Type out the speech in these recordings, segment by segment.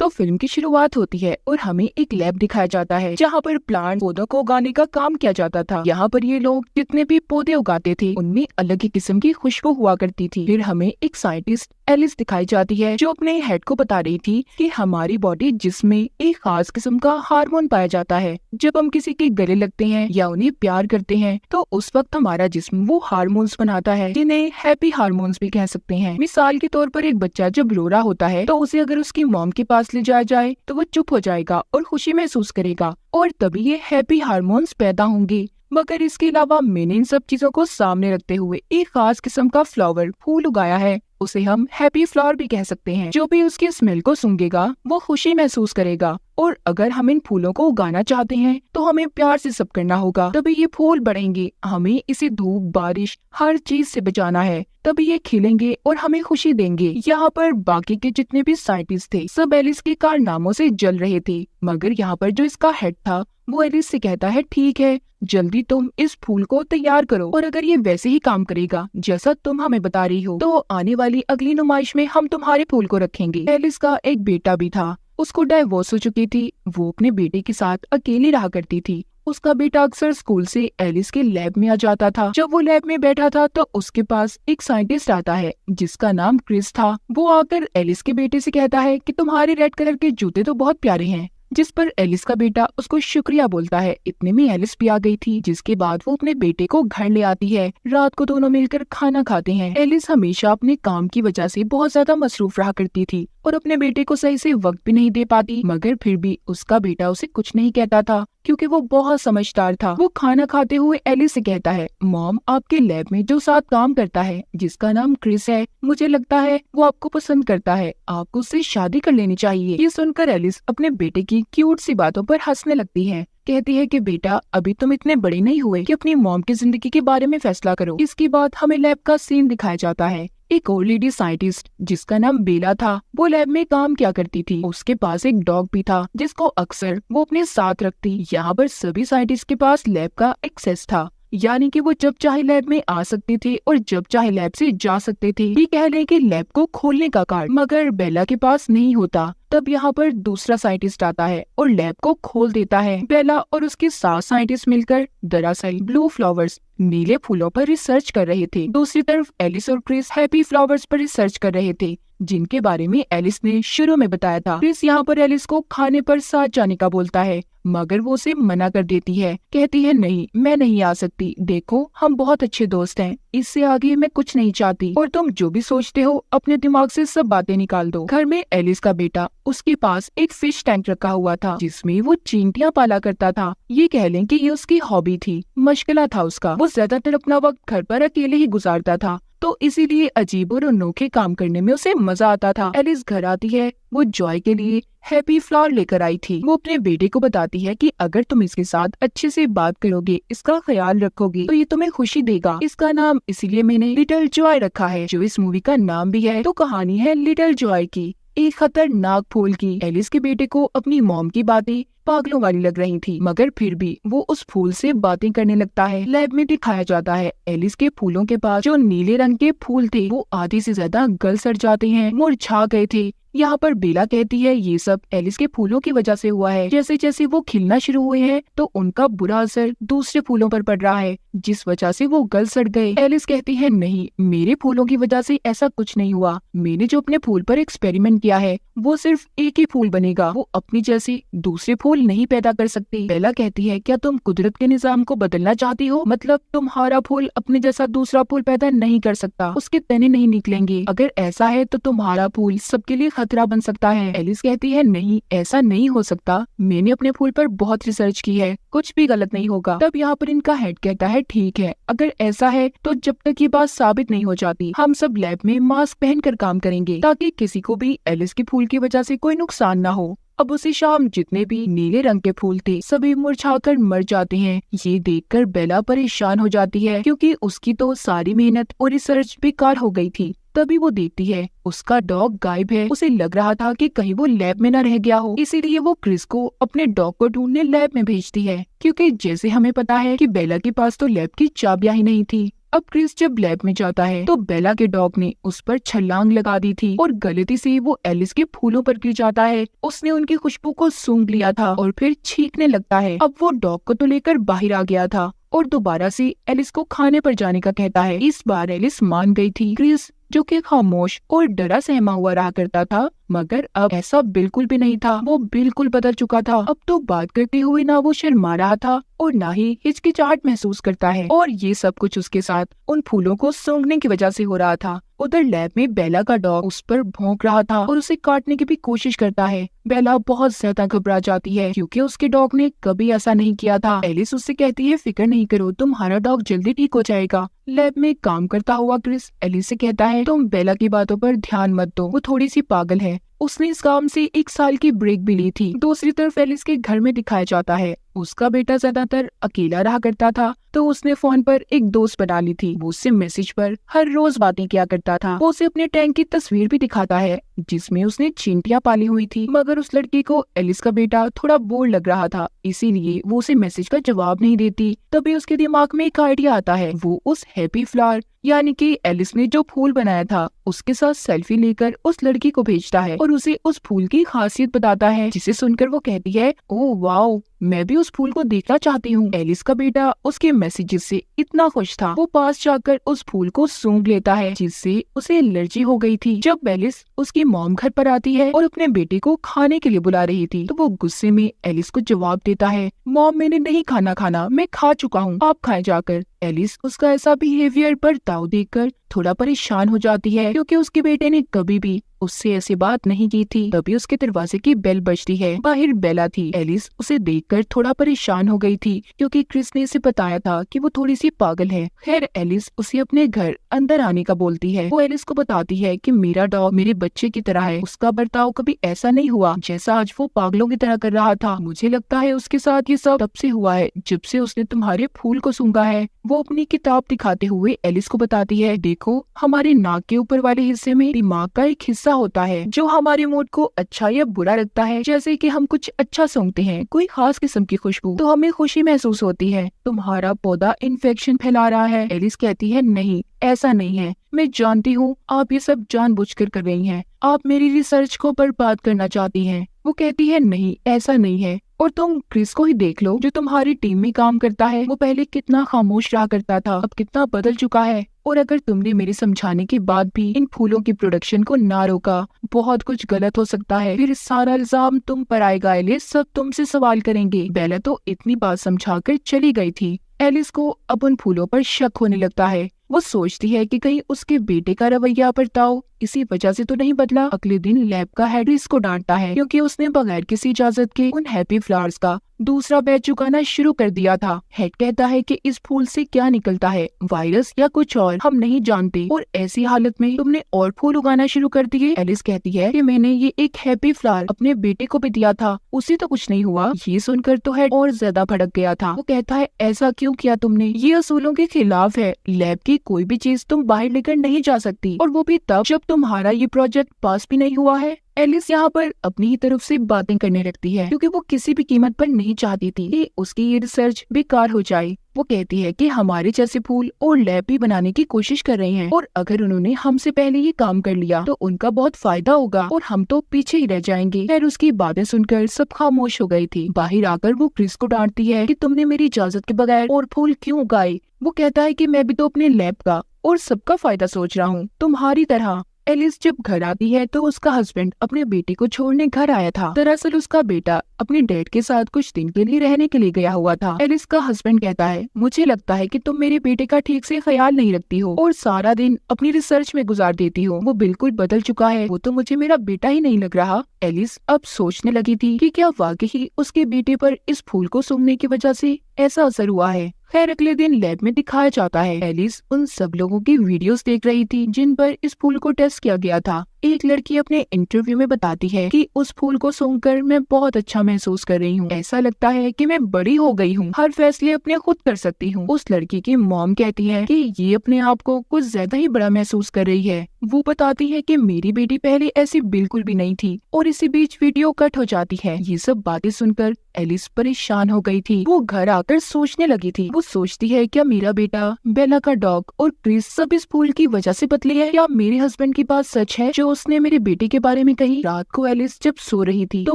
तो फिल्म की शुरुआत होती है और हमें एक लैब दिखाया जाता है जहाँ पर प्लांट पौधों को उगाने का काम किया जाता था। यहाँ पर ये लोग जितने भी पौधे उगाते थे उनमें अलग ही किस्म की खुशबू हुआ करती थी। फिर हमें एक साइंटिस्ट एलिस दिखाई जाती है जो अपने हेड को बता रही थी कि हमारी बॉडी जिसमें एक खास किस्म का हार्मोन पाया जाता है। जब हम किसी के गले लगते हैं या उन्हें प्यार करते हैं तो उस वक्त हमारा जिस्म वो हार्मोन्स बनाता है जिन्हें हैप्पी हार्मोन्स भी कह सकते हैं। मिसाल के तौर पर एक बच्चा जब रो रहा होता है तो उसे अगर उसकी मॉम के पास ले जाया जाए तो वो चुप हो जाएगा और खुशी महसूस करेगा और तभी ये हैप्पी हार्मोन्स पैदा होंगे। मगर इसके अलावा मैंने इन सब चीजों को सामने रखते हुए एक खास किस्म का फ्लावर फूल उगाया है, उसे हम हैप्पी फ्लावर भी कह सकते हैं। जो भी उसकी स्मेल को सूंघेगा वो खुशी महसूस करेगा। और अगर हम इन फूलों को उगाना चाहते हैं तो हमें प्यार से सब करना होगा, तभी ये फूल बढ़ेंगे। हमें इसे धूप बारिश हर चीज से बचाना है, तभी ये खिलेंगे और हमें खुशी देंगे। यहाँ पर बाकी के जितने भी साइंटिस्ट थे सब एलिस के कारनामों से जल रहे थे, मगर यहाँ पर जो इसका हेड था वो एलिस से कहता है ठीक है जल्दी तुम इस फूल को तैयार करो और अगर ये वैसे ही काम करेगा जैसा तुम हमें बता रही हो तो आने वाली अगली नुमाइश में हम तुम्हारे फूल को रखेंगे। एलिस का एक बेटा भी था, उसको डाइवोर्स हो चुकी थी, वो अपने बेटे के साथ अकेली रहा करती थी। उसका बेटा अक्सर स्कूल से एलिस के लैब में आ जाता था। जब वो लैब में बैठा था तो उसके पास एक साइंटिस्ट आता है जिसका नाम क्रिस था। वो आकर एलिस के बेटे से कहता है कि तुम्हारे रेड कलर के जूते तो बहुत प्यारे हैं, जिस पर एलिस का बेटा उसको शुक्रिया बोलता है। इतने में एलिस भी आ गई थी, जिसके बाद वो अपने बेटे को घर ले आती है। रात को दोनों मिलकर खाना खाते हैं। एलिस हमेशा अपने काम की वजह से बहुत ज्यादा मसरूफ रहा करती थी और अपने बेटे को सही से वक्त भी नहीं दे पाती, मगर फिर भी उसका बेटा उसे कुछ नहीं कहता था क्योंकि वो बहुत समझदार था। वो खाना खाते हुए एलिस से कहता है मॉम आपके लैब में जो साथ काम करता है जिसका नाम क्रिस है, मुझे लगता है वो आपको पसंद करता है, आपको उससे शादी कर लेनी चाहिए। ये सुनकर एलिस अपने बेटे की क्यूट सी बातों पर हंसने लगती है। कहती है कि बेटा अभी तुम इतने बड़े नहीं हुए कि अपनी मॉम की जिंदगी के बारे में फैसला करो। इसके बाद हमें लैब का सीन दिखाया जाता है। एक और लेडी साइंटिस्ट जिसका नाम बेला था वो लैब में काम किया करती थी। उसके पास एक डॉग भी था जिसको अक्सर वो अपने साथ रखती। यहाँ पर सभी साइंटिस्ट के पास लैब का एक्सेस था, यानी कि वो जब चाहे लैब में आ सकते थे और जब चाहे लैब से जा सकते थे। ये कह लें कि लैब को खोलने का कार्ड मगर बेला के पास नहीं होता। तब यहाँ पर दूसरा साइंटिस्ट आता है और लैब को खोल देता है। बेला और उसके 7 साइंटिस्ट मिलकर दरअसल ब्लू फ्लावर्स नीले फूलों पर रिसर्च कर रहे थे। दूसरी तरफ एलिस और क्रिस हैप्पी फ्लावर्स पर रिसर्च कर रहे थे जिनके बारे में एलिस ने शुरू में बताया था। क्रिस यहाँ पर एलिस को खाने पर साथ जाने का बोलता है, मगर वो उसे मना कर देती है। कहती है नहीं मैं नहीं आ सकती, देखो हम बहुत अच्छे दोस्त हैं, इससे आगे मैं कुछ नहीं चाहती और तुम जो भी सोचते हो अपने दिमाग से सब बातें निकाल दो। घर में एलिस का बेटा उसके पास एक फिश टैंक रखा हुआ था जिसमें वो चींटियां पाला करता था। ये कह लें कि ये उसकी हॉबी थी, मशगला था उसका। वो ज्यादातर अपना वक्त घर पर अकेले ही गुजारता था तो इसीलिए अजीब और अनोखे काम करने में उसे मजा आता था। एलिस घर आती है, वो जॉय के लिए हैप्पी फ्लावर लेकर आई थी। वो अपने बेटे को बताती है कि अगर तुम इसके साथ अच्छे से बात करोगे, इसका ख्याल रखोगे तो ये तुम्हें खुशी देगा। इसका नाम इसीलिए मैंने लिटिल जॉय रखा है, जो इस मूवी का नाम भी है। तो कहानी है लिटिल जॉय की, एक खतरनाक फूल की। एलिस के बेटे को अपनी मॉम की बातें पागलों वाली लग रही थी, मगर फिर भी वो उस फूल से बातें करने लगता है। लैब में दिखाया जाता है एलिस के फूलों के पास जो नीले रंग के फूल थे वो आधे से ज्यादा गल सड़ जाते हैं, मुरझा गए थे। यहाँ पर बेला कहती है ये सब एलिस के फूलों की वजह से हुआ है। जैसे जैसे वो खिलना शुरू हुए हैं तो उनका बुरा असर दूसरे फूलों पर पड़ रहा है जिस वजह से वो गल सड़ गए। एलिस कहती है नहीं मेरे फूलों की वजह से ऐसा कुछ नहीं हुआ, मैंने जो अपने फूल पर एक्सपेरिमेंट किया है वो सिर्फ एक ही फूल बनेगा, वो अपनी जैसे दूसरे फूल नहीं पैदा कर सकती। बेला कहती है क्या तुम कुदरत के निजाम को बदलना चाहती हो, मतलब तुम्हारा फूल अपने जैसा दूसरा फूल पैदा नहीं कर सकता, उसके तने नहीं निकलेंगे, अगर ऐसा है तो तुम्हारा फूल सबके लिए खतरा बन सकता है। एलिस कहती है नहीं ऐसा नहीं हो सकता, मैंने अपने फूल पर बहुत रिसर्च की है, कुछ भी गलत नहीं होगा। तब यहाँ पर इनका हेड कहता है ठीक है अगर ऐसा है तो जब तक ये बात साबित नहीं हो जाती हम सब लैब में मास्क पहनकर काम करेंगे ताकि किसी को भी एलिस के फूल की वजह से कोई नुकसान ना हो। अब उसी शाम जितने भी नीले रंग के फूल थे सभी मुरझाकर मर जाते हैं। ये देखकर बेला परेशान हो जाती है क्योंकि उसकी तो सारी मेहनत और रिसर्च बेकार हो गई थी। तभी वो देखती है उसका डॉग गायब है। उसे लग रहा था कि कहीं वो लैब में न रह गया हो, इसीलिए वो क्रिस को अपने डॉग को ढूंढने लैब में भेजती है क्योंकि जैसे हमें पता है कि बेला के पास तो लैब की चाबियां ही नहीं थी। अब क्रिस जब लैब में जाता है तो बेला के डॉग ने उस पर छलांग लगा दी थी और गलती से वो एलिस के फूलों पर गिर जाता है। उसने उनकी खुशबू को सूंघ लिया था और फिर छींकने लगता है। अब वो डॉग को तो लेकर बाहर आ गया था और दोबारा से एलिस को खाने पर जाने का कहता है। इस बार एलिस मान गई थी। क्रिस जो कि खामोश और डरा सहमा हुआ रहा करता था, मगर अब ऐसा बिल्कुल भी नहीं था। वो बिल्कुल बदल चुका था। अब तो बात करते हुए ना वो शर्मा रहा था और ना ही हिचकिचाहट महसूस करता है। और ये सब कुछ उसके साथ उन फूलों को सूंघने की वजह से हो रहा था। उधर लैब में बेला का डॉग उस पर भौंक रहा था और उसे काटने की भी कोशिश करता है। बेला बहुत ज्यादा घबरा जाती है क्योंकि उसके डॉग ने कभी ऐसा नहीं किया था। एलिस उससे कहती है, फिक्र नहीं करो, तुम्हारा डॉग जल्दी ठीक हो जाएगा। लैब में काम करता हुआ क्रिस एलिस से कहता है, तुम बेला की बातों पर ध्यान मत दो, वो थोड़ी सी पागल है। उसने इस काम से 1 साल की ब्रेक भी ली थी। दूसरी तरफ एलिस के घर में दिखाया जाता है उसका बेटा ज्यादातर अकेला रहा करता था, तो उसने फोन पर एक दोस्त बना ली थी। वो उससे मैसेज पर हर रोज बातें किया करता था। वो उसे अपने टैंक की तस्वीर भी दिखाता है जिसमें उसने चींटियां पाली हुई थी। मगर उस लड़की को एलिस का बेटा थोड़ा बोर लग रहा था, इसीलिए वो उसे मैसेज का जवाब नहीं देती। तभी उसके दिमाग में एक आइडिया आता है। वो उस हैप्पी फ्लावर यानी कि एलिस ने जो फूल बनाया था उसके साथ सेल्फी लेकर उस लड़की को भेजता है और उसे उस फूल की खासियत बताता है, जिसे सुनकर वो कहती है, ओह वाओ, मैं भी उस फूल को देखना चाहती हूँ। एलिस का बेटा उसके मैसेजेस से इतना खुश था, वो पास जाकर उस फूल को सूंघ लेता है जिससे उसे एलर्जी हो गई थी। जब एलिस उसकी मॉम घर पर आती है और अपने बेटे को खाने के लिए बुला रही थी, तो वो गुस्से में एलिस को जवाब देता है, मॉम मैंने नहीं खाना, मैं खा चुका हूँ, आप खाए जाकर। एलिस उसका ऐसा बिहेवियर बर्ताव देखकर थोड़ा परेशान हो जाती है क्योंकि उसके बेटे ने कभी भी उससे ऐसी बात नहीं की थी। तभी उसके दरवाजे की बेल बजती है। बाहर बेला थी। एलिस उसे देखकर थोड़ा परेशान हो गई थी क्योंकि क्रिस ने इसे बताया था कि वो थोड़ी सी पागल है। खैर एलिस उसे अपने घर अंदर आने का बोलती है। वो एलिस को बताती है कि मेरा डॉग मेरे बच्चे की तरह है, उसका बर्ताव कभी ऐसा नहीं हुआ जैसा आज वो पागलों की तरह कर रहा था। मुझे लगता है उसके साथ ये सब तब से हुआ है जब से उसने तुम्हारे फूल को सूंघा है। वो अपनी किताब दिखाते हुए एलिस को बताती है, देखो हमारे नाक के ऊपर वाले हिस्से में दिमाग का एक हिस्सा होता है जो हमारे मूड को अच्छा या बुरा लगता है। जैसे कि हम कुछ अच्छा सूंघते हैं, कोई खास किस्म की खुशबू, तो हमें खुशी महसूस होती है। तुम्हारा पौधा इन्फेक्शन फैला रहा है। एलिस कहती है, नहीं ऐसा नहीं है, मैं जानती हूँ आप ये सब जानबूझकर कर रही हैं, आप मेरी रिसर्च को बर्बाद करना चाहती हैं। वो कहती है, नहीं ऐसा नहीं है, और तुम क्रिस को ही देख लो जो तुम्हारी टीम में काम करता है। वो पहले कितना खामोश रहा करता था, अब कितना बदल चुका है। और अगर तुमने मेरे समझाने के बाद भी इन फूलों की प्रोडक्शन को ना रोका, बहुत कुछ गलत हो सकता है। फिर सारा इल्जाम तुम पर आएगा एलिस, सब तुमसे सवाल करेंगे। बेला तो इतनी बात समझाकर चली गई थी। एलिस को अब उन फूलों पर शक होने लगता है। वो सोचती है कि कहीं उसके बेटे का रवैया बर्ताव इसी वजह से तो नहीं बदला। अगले दिन लैब का हेड इसको डांटता है क्योंकि उसने बगैर किसी इजाजत के उन हैप्पी फ्लावर्स का दूसरा बैच उगाना शुरू कर दिया था। हेड कहता है कि इस फूल से क्या निकलता है, वायरस या कुछ और, हम नहीं जानते, और ऐसी हालत में तुमने और फूल उगाना शुरू कर दिए। एलिस कहती है कि मैंने ये एक हैप्पी फ्लावर अपने बेटे को भी दिया था, उसे तो कुछ नहीं हुआ। ये सुनकर तो हेड और ज्यादा भड़क गया था। वो कहता है, ऐसा क्यों किया तुमने, ये असूलों के खिलाफ है। लैब की कोई भी चीज तुम बाहर लेकर नहीं जा सकती, और वो भी तब जब तुम्हारा ये प्रोजेक्ट पास भी नहीं हुआ है। एलिस यहाँ पर अपनी ही तरफ से बातें करने लगती है क्योंकि वो किसी भी कीमत पर नहीं चाहती थी कि उसकी ये रिसर्च बेकार हो जाए। वो कहती है कि हमारे जैसे फूल और लैब भी बनाने की कोशिश कर रहे हैं, और अगर उन्होंने हमसे पहले ये काम कर लिया तो उनका बहुत फायदा होगा और हम तो पीछे ही रह जाएंगे। खैर उसकी बातें सुनकर सब खामोश हो गई थी। बाहर आकर वो क्रिस को डांटती है कि तुमने मेरी इजाजत के बगैर और फूल क्यों उगाए। वो कहता है कि मैं भी तो अपने लैब का और सबका फायदा सोच रहा हूँ, तुम्हारी तरह। एलिस जब घर आती है तो उसका हस्बैंड अपने बेटे को छोड़ने घर आया था। दरअसल उसका बेटा अपने डैड के साथ कुछ दिन के लिए रहने के लिए गया हुआ था। एलिस का हस्बैंड कहता है, मुझे लगता है कि तुम मेरे बेटे का ठीक से ख्याल नहीं रखती हो और सारा दिन अपनी रिसर्च में गुजार देती हो। वो बिल्कुल बदल चुका है, वो तो मुझे मेरा बेटा ही नहीं लग रहा। एलिस अब सोचने लगी थी कि क्या वाकई उसके बेटे पर इस फूल को सूंघने की वजह से ऐसा असर हुआ है। खैर अगले दिन लैब में दिखाया जाता है। एलिस उन सब लोगों की वीडियोस देख रही थी जिन पर इस फूल को टेस्ट किया गया था। एक लड़की अपने इंटरव्यू में बताती है कि उस फूल को सूंघकर मैं बहुत अच्छा महसूस कर रही हूँ, ऐसा लगता है कि मैं बड़ी हो गई हूँ, हर फैसले अपने खुद कर सकती हूँ। उस लड़की की मॉम कहती है कि ये अपने आप को कुछ ज्यादा ही बड़ा महसूस कर रही है। वो बताती है कि मेरी बेटी पहले ऐसी बिल्कुल भी नहीं थी और इसी बीच वीडियो कट हो जाती है। ये सब बातें सुनकर एलिस परेशान हो गई थी। वो घर आकर सोचने लगी थी। वो सोचती है क्या मेरा बेटा, बेला का डॉग और क्रिस सब इस फूल की वजह से बदले हैं? या मेरे हस्बैंड की बात सच है जो उसने मेरे बेटे के बारे में कही? रात को एलिस जब सो रही थी तो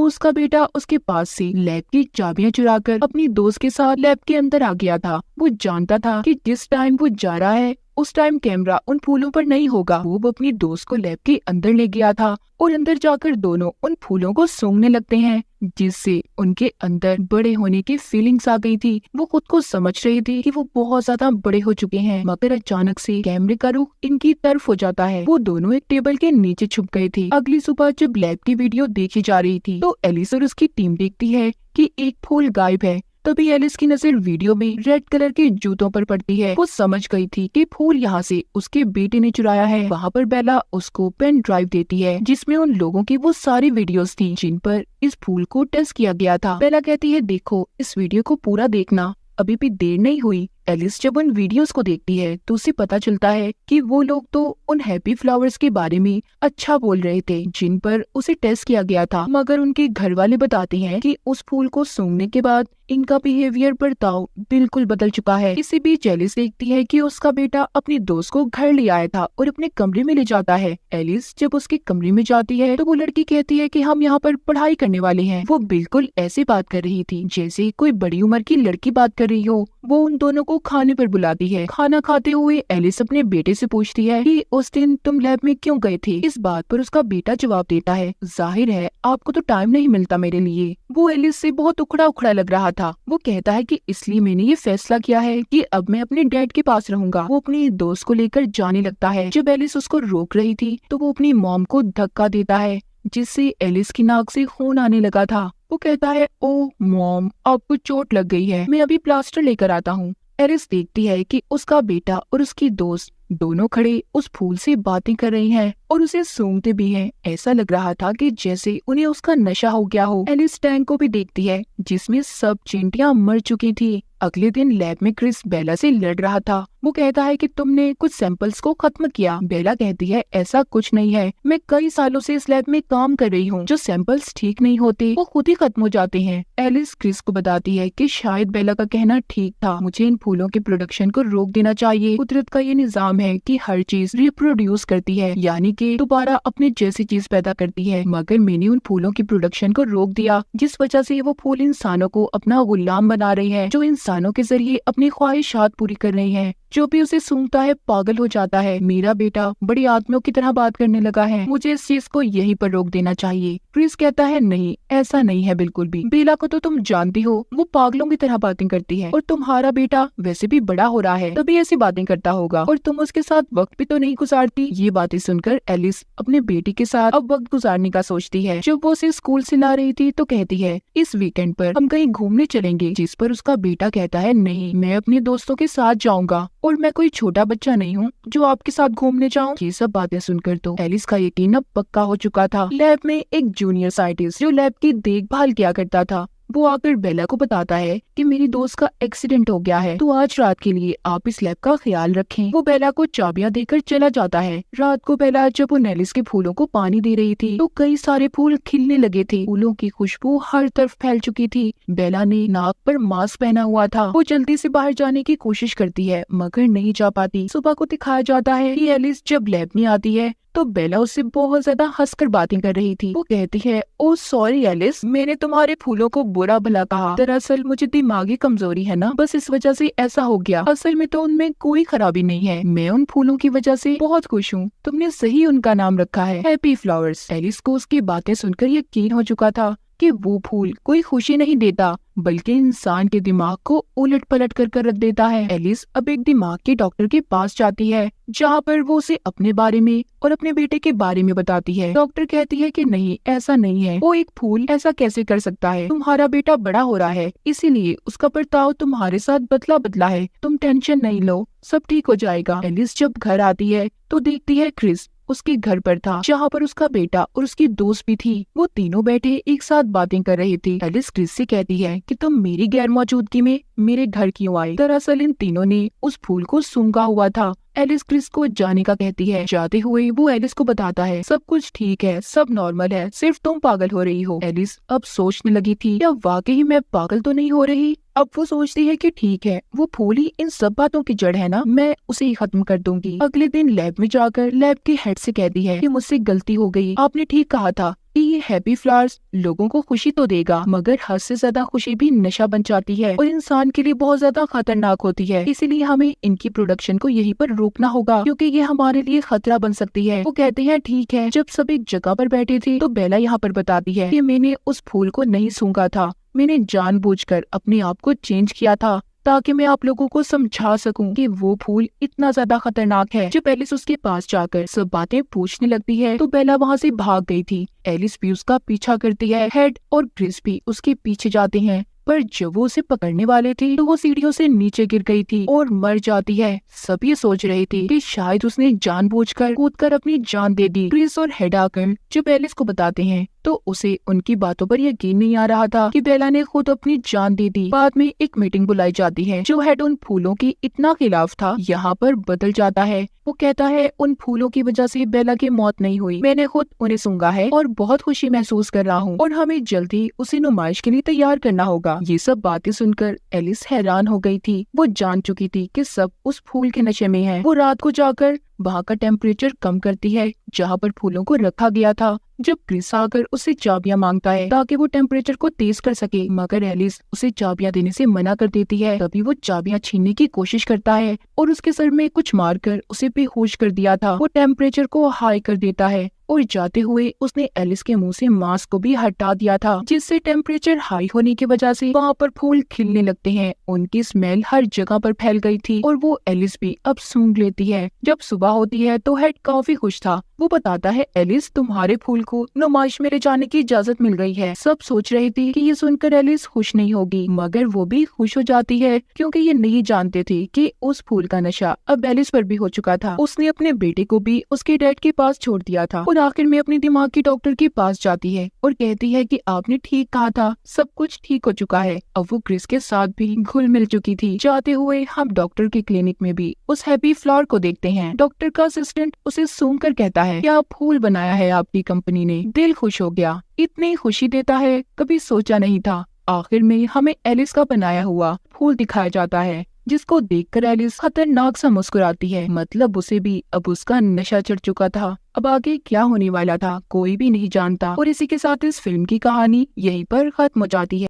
उसका बेटा उसके पास से लैब की चाबियां चुराकर अपनी दोस्त के साथ लैब के अंदर आ गया था। वो जानता था कि जिस टाइम वो जा रहा है उस टाइम कैमरा उन फूलों पर नहीं होगा। वो अपनी दोस्त को लैब के अंदर ले गया था और अंदर जाकर दोनों उन फूलों को सूंघने लगते हैं, जिससे उनके अंदर बड़े होने की फीलिंग्स आ गई थी। वो खुद को समझ रही थी कि वो बहुत ज्यादा बड़े हो चुके हैं, मगर अचानक से कैमरे का रुख इनकी तरफ हो जाता है। वो दोनों एक टेबल के नीचे छुप गए थे। अगली सुबह जब लैब की वीडियो देखी जा रही थी तो एलिस और उसकी टीम देखती है कि एक फूल गायब है। तभी एलिस की नजर वीडियो में रेड कलर के जूतों पर पड़ती है। वो समझ गई थी कि फूल यहाँ से उसके बेटे ने चुराया है। वहाँ पर बेला उसको पेन ड्राइव देती है जिसमें उन लोगों की वो सारी वीडियोस थी जिन पर इस फूल को टेस्ट किया गया था। बेला कहती है देखो इस वीडियो को पूरा देखना, अभी भी देर नहीं हुई। एलिस जब उन वीडियोस को देखती है तो उसे पता चलता है कि वो लोग तो उन हैप्पी फ्लावर्स के बारे में अच्छा बोल रहे थे जिन पर उसे टेस्ट किया गया था, मगर उनके घर वाले बताते हैं कि उस फूल को सूंघने के बाद इनका बिहेवियर बर्ताव बिल्कुल बदल चुका है। इसी बीच एलिस देखती है कि उसका बेटा अपनी दोस्त को घर ले आया था और अपने कमरे में ले जाता है। एलिस जब उसके कमरे में जाती है तो वो लड़की कहती है कि हम यहाँ पर पढ़ाई करने वाले हैं। वो बिल्कुल ऐसे बात कर रही थी जैसे कोई बड़ी उम्र की लड़की बात कर रही हो। वो उन दोनों को खाने पर बुलाती है। खाना खाते हुए एलिस अपने बेटे से पूछती है कि उस दिन तुम लैब में क्यों गए थे? इस बात पर उसका बेटा जवाब देता है जाहिर है आपको तो टाइम नहीं मिलता मेरे लिए। वो एलिस से बहुत उखड़ा उखड़ा लग रहा था। वो कहता है कि इसलिए मैंने ये फैसला किया है कि अब मैं अपने डैड के पास रहूंगा। वो अपनी दोस्त को लेकर जाने लगता है। जब एलिस उसको रोक रही थी तो वो अपनी मॉम को धक्का देता है जिससे एलिस की नाक से खून आने लगा था। वो कहता है ओह मॉम आपको चोट लग गई है, मैं अभी प्लास्टर लेकर आता हूँ। एलिस देखती है कि उसका बेटा और उसकी दोस्त दोनों खड़े उस फूल से बातें कर रही हैं और उसे सूंघते भी हैं। ऐसा लग रहा था कि जैसे उन्हें उसका नशा हो गया हो। एलिस टैंक को भी देखती है जिसमें सब चींटियां मर चुकी थी। अगले दिन लैब में क्रिस बेला से लड़ रहा था। वो कहता है कि तुमने कुछ सैंपल्स को खत्म किया। बेला कहती है ऐसा कुछ नहीं है, मैं कई सालों से इस लैब में काम कर रही हूँ। जो सैंपल्स ठीक नहीं होते वो खुद ही खत्म हो जाते हैं। एलिस क्रिस को बताती है कि शायद बेला का कहना ठीक था, मुझे इन फूलों के प्रोडक्शन को रोक देना चाहिए। कुदरत का ये निजाम है कि हर चीज रिप्रोड्यूस करती है, यानी कि दोबारा अपने जैसी चीज पैदा करती है। मगर मैंने उन फूलों की प्रोडक्शन को रोक दिया जिस वजह से वो फूल इंसानों को अपना गुलाम बना रही है, जो इंसानों के जरिए अपनी ख्वाहिशात पूरी कर रही है। जो भी उसे सूंघता है पागल हो जाता है। मेरा बेटा बड़ी आदमियों की तरह बात करने लगा है, मुझे इस चीज को यहीं पर रोक देना चाहिए। क्रिस कहता है नहीं ऐसा नहीं है बिल्कुल भी। बेला को तो तुम जानती हो, वो पागलों की तरह बातें करती है और तुम्हारा बेटा वैसे भी बड़ा हो रहा है तभी ऐसी बातें करता होगा और तुम उसके साथ वक्त भी तो नहीं गुजारती। ये बातें सुनकर एलिस अपने बेटी के साथ अब वक्त गुजारने का सोचती है। जब वो उसे स्कूल से ला रही थी तो कहती है इस वीकेंड पर हम कहीं घूमने चलेंगे, जिस पर उसका बेटा कहता है नहीं मैं अपने दोस्तों के साथ जाऊंगा और मैं कोई छोटा बच्चा नहीं हूँ जो आपके साथ घूमने जाऊँ। ये सब बातें सुनकर तो एलिस का यकीन अब पक्का हो चुका था। लैब में एक जूनियर साइंटिस्ट जो लैब की देखभाल किया करता था वो आकर बेला को बताता है कि मेरी दोस्त का एक्सीडेंट हो गया है, तो आज रात के लिए आप इस लैब का ख्याल रखें। वो बेला को चाबियां देकर चला जाता है। रात को बेला जब वो एलिस के फूलों को पानी दे रही थी तो कई सारे फूल खिलने लगे थे। फूलों की खुशबू हर तरफ फैल चुकी थी। बेला ने नाक पर मास्क पहना हुआ था। वो जल्दी से बाहर जाने की कोशिश करती है मगर नहीं जा पाती। सुबह को दिखाया जाता है कि एलिस जब लैब में आती है तो बेला उससे बहुत ज्यादा हंसकर बातें कर रही थी। वो कहती है ओ सॉरी एलिस, मैंने तुम्हारे फूलों को बुरा भला कहा। दरअसल मुझे दिमागी कमजोरी है ना, बस इस वजह से ऐसा हो गया। असल में तो उनमें कोई खराबी नहीं है, मैं उन फूलों की वजह से बहुत खुश हूँ। तुमने सही उनका नाम रखा है हैप्पी फ्लावर्स। एलिस को उसकी बातें सुनकर यकीन हो चुका था कि वो फूल कोई खुशी नहीं देता बल्कि इंसान के दिमाग को उलट पलट कर रख देता है। एलिस अब एक दिमाग के डॉक्टर के पास जाती है जहाँ पर वो उसे अपने बारे में और अपने बेटे के बारे में बताती है। डॉक्टर कहती है कि नहीं ऐसा नहीं है, वो एक फूल ऐसा कैसे कर सकता है। तुम्हारा बेटा बड़ा हो रहा है इसीलिए उसका बर्ताव तुम्हारे साथ बदला बदला है। तुम टेंशन नहीं लो, सब ठीक हो जाएगा। एलिस जब घर आती है तो देखती है क्रिस उसके घर पर था, जहाँ पर उसका बेटा और उसकी दोस्त भी थी। वो तीनों बैठे एक साथ बातें कर रहे थे। एलिस क्रिस से कहती है कि तुम मेरी गैर मौजूदगी में मेरे घर क्यों आए। दरअसल इन तीनों ने उस फूल को सूंघा हुआ था। एलिस क्रिस को जाने का कहती है। जाते हुए वो एलिस को बताता है सब कुछ ठीक है, सब नॉर्मल है, सिर्फ तुम पागल हो रही हो। एलिस अब सोचने लगी थी, क्या वाकई मैं पागल तो नहीं हो रही। अब वो सोचती है कि ठीक है, वो फूल ही इन सब बातों की जड़ है ना, मैं उसे ही खत्म कर दूंगी। अगले दिन लैब में जाकर लैब के हेड से कहती है कि मुझसे गलती हो गई, आपने ठीक कहा था कि ये हैप्पी फ्लावर्स लोगों को खुशी तो देगा, मगर हद से ज्यादा खुशी भी नशा बन जाती है और इंसान के लिए बहुत ज्यादा खतरनाक होती है। इसीलिए हमें इनकी प्रोडक्शन को यहीं पर रोकना होगा, क्योंकि ये हमारे लिए खतरा बन सकती है। वो कहते हैं ठीक है। जब सब एक जगह पर बैठे थे तो बेला यहाँ पर बताती है कि मैंने उस फूल को नहीं सूंघा था, मैंने जानबूझकर अपने आप को चेंज किया था ताकि मैं आप लोगों को समझा सकूं कि वो फूल इतना ज्यादा खतरनाक है। जब एलिस उसके पास जाकर सब बातें पूछने लगती है तो बेला वहाँ से भाग गई थी। एलिस भी उसका पीछा करती है। हेड और क्रिस भी उसके पीछे जाते हैं, पर जब वो उसे पकड़ने वाले थे तो वो सीढ़ियों से नीचे गिर गई थी और मर जाती है। सब ये सोच रहे थे कि शायद उसने जानबूझकर कूदकर अपनी जान दे दी। क्रिस और हेड आकर जब एलिस को बताते हैं तो उसे उनकी बातों पर यकीन नहीं आ रहा था कि बेला ने खुद अपनी जान दे दी। बाद में एक मीटिंग बुलाई जाती है। जो हेड उन फूलों की इतना खिलाफ था यहाँ पर बदल जाता है। वो कहता है उन फूलों की वजह से बेला की मौत नहीं हुई, मैंने खुद उन्हें सूंघा है और बहुत खुशी महसूस कर रहा हूँ और हमें जल्द ही उसे नुमाइश के लिए तैयार करना होगा। ये सब बातें सुनकर एलिस हैरान हो गई थी। वो जान चुकी थी कि सब उस फूल के नशे में है। वो रात को जाकर वहाँ का टेम्परेचर कम करती है जहाँ पर फूलों को रखा गया था। जब क्रिस आकर उससे चाबियां मांगता है ताकि वो टेम्परेचर को तेज कर सके, मगर एलिस उसे चाबियां देने से मना कर देती है। तभी वो चाबियां छीनने की कोशिश करता है और उसके सर में कुछ मारकर उसे बेहोश कर दिया था। वो टेम्परेचर को हाई कर देता है और जाते हुए उसने एलिस के मुंह से मास्क को भी हटा दिया था, जिससे टेम्परेचर हाई होने की वजह से वहाँ पर फूल खिलने लगते हैं। उनकी स्मेल हर जगह पर फैल गई थी और वो एलिस भी अब सूंघ लेती है। जब सुबह होती है तो हेड काफी खुश था। वो बताता है एलिस तुम्हारे फूल को नुमाइश में ले जाने की इजाजत मिल गई है। सब सोच रहे थे कि ये सुनकर एलिस खुश नहीं होगी, मगर वो भी खुश हो जाती है क्योंकि ये नहीं जानते थे कि उस फूल का नशा अब एलिस पर भी हो चुका था। उसने अपने बेटे को भी उसके डैड के पास छोड़ दिया था और आखिर में अपनी दिमाग की डॉक्टर के पास जाती है और कहती है कि आपने ठीक कहा था, सब कुछ ठीक हो चुका है। अब वो क्रिस के साथ भी घुल मिल चुकी थी। जाते हुए हम डॉक्टर के क्लिनिक में भी उस हैप्पी फ्लावर को देखते हैं। डॉक्टर का असिस्टेंट उसे सूंघ कर कहता है क्या फूल बनाया है आपकी कंपनी ने। दिल खुश हो गया, इतनी खुशी देता है कभी सोचा नहीं था। आखिर में हमें एलिस का बनाया हुआ फूल दिखाया जाता है, जिसको देखकर एलिस खतरनाक सा मुस्कुराती है। मतलब उसे भी अब उसका नशा चढ़ चुका था। अब आगे क्या होने वाला था कोई भी नहीं जानता। और इसी के साथ इस फिल्म की कहानी यहीं पर खत्म हो जाती है।